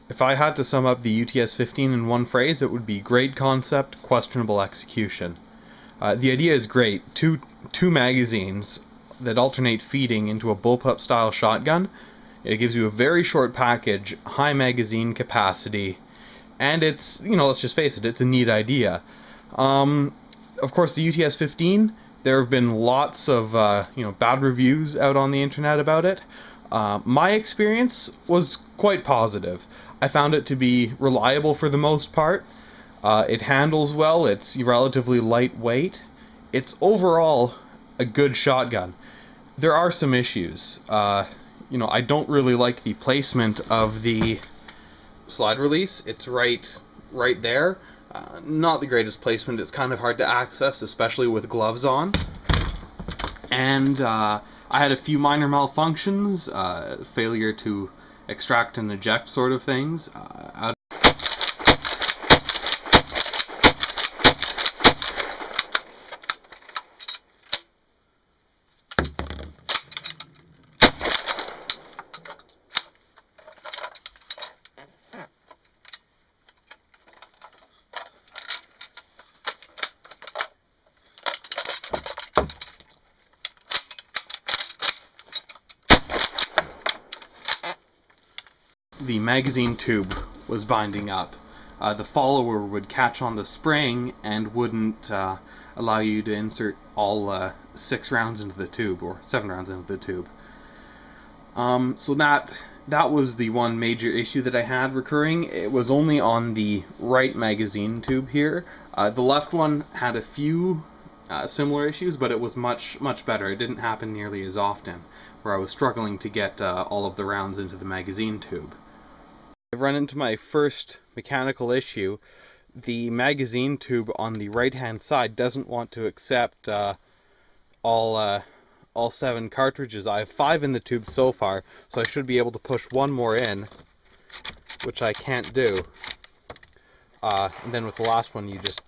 If I had to sum up the UTS 15 in one phrase, it would be great concept, questionable execution. The idea is great. Two magazines that alternate feeding into a bullpup style shotgun. It gives you a very short package, high magazine capacity, and it's, let's just face it, it's a neat idea. Of course, the UTS 15, there have been lots of bad reviews out on the internet about it. My experience was quite positive. I found it to be reliable for the most part. It handles well, it's relatively lightweight. It's overall a good shotgun. There are some issues. I don't really like the placement of the slide release. It's right there. Not the greatest placement. It's kind of hard to access, especially with gloves on. And I had a few minor malfunctions, failure to extract and eject sort of things. The magazine tube was binding up. The follower would catch on the spring and wouldn't allow you to insert all 6 rounds into the tube, or 7 rounds into the tube. So that was the one major issue that I had recurring. It was only on the right magazine tube here. The left one had a few similar issues, but it was much better. It didn't happen nearly as often, where I was struggling to get all of the rounds into the magazine tube. I've run into my first mechanical issue. The magazine tube on the right hand side doesn't want to accept all 7 cartridges. I have 5 in the tube so far, so I should be able to push one more in, which I can't do. And then with the last one, you just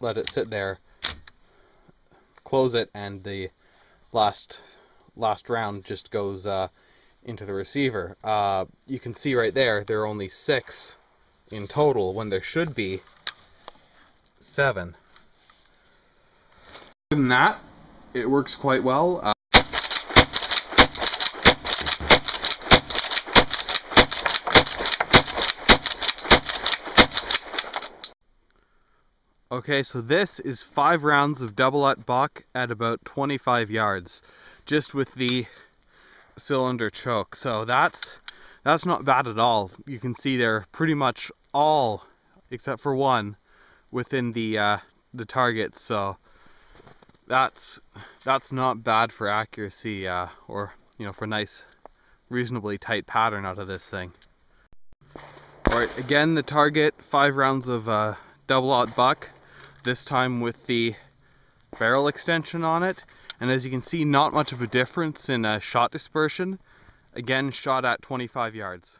let it sit there, close it, and the last round just goes into the receiver. You can see right there are only 6 in total when there should be 7. Other than that, it works quite well. Okay, so this is 5 rounds of double-aught buck at about 25 yards, just with the cylinder choke. So that's not bad at all. You can see they're pretty much all, except for one, within the target. So that's not bad for accuracy, or for nice, reasonably tight pattern out of this thing. All right, again the target, 5 rounds of double-aught buck. This time with the barrel extension on it. And as you can see, not much of a difference in shot dispersion. Again, shot at 25 yards.